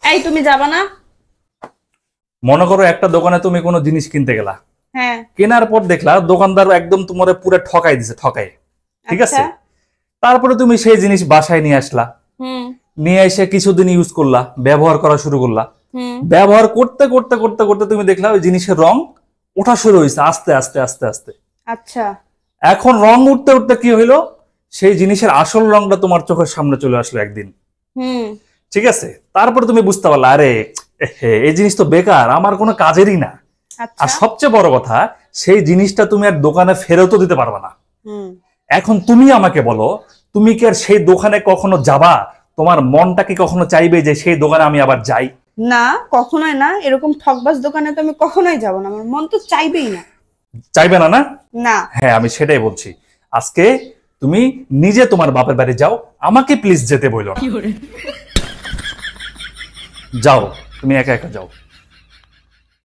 এই তুমি যাবা না? মনে করো একটা দোকানে তুমি কোনো জিনিস কিনতে গেলা, হ্যাঁ। কেনার পর দেখলা দোকানদার একদম তোমার পুরো ঠকাই দিছে, ঠকাই, ঠিক আছে? আচ্ছা। তারপরে তুমি সেই জিনিস বাসায় নিয়ে আসলা, হুম নিয়ে এসে কিছুদিন ইউজ করলা, ব্যবহার করা শুরু করলা। হুম। ব্যবহার করতে করতে করতে করতে তুমি দেখলা ওই জিনিসের রং ওঠা শুরু হয়েছে আস্তে আস্তে আস্তে আস্তে। আচ্ছা। এখন রং উঠতে উঠতে কি হইলো, সেই জিনিসের আসল রংটা তোমার চোখের সামনে চলে আসলো একদিন, হুম। ঠিক আছে? তারপরে তুমি বুঝতে পারলা, আরে এই জিনিস তো বেকার, আমার কোনো কাজেরই না। আচ্ছা। আর সবচেয়ে বড় কথা, সেই জিনিসটা তুমি আর দোকানে ফেরতও দিতে পারবে না। হুম। এখন তুমি আমাকে বলো, তুমি কি আর সেই দোকানে কখনো যাবা? তোমার মনটা কি কখনো চাইবে যে সেই দোকানে আমি আবার যাই? না, কখনোই না। এরকম ঠকবাজ দোকানে তো আমি কখনোই যাব না, আমার মন তো চাইবেই না। চাইবে না, না? না। হ্যাঁ, আমি সেটাই বলছি। আজকে তুমি নিজে তোমার বাপের বাড়ি যাও, আমাকে প্লিজ যেতে বইলো না। যাও, তুমি একা একা যাও।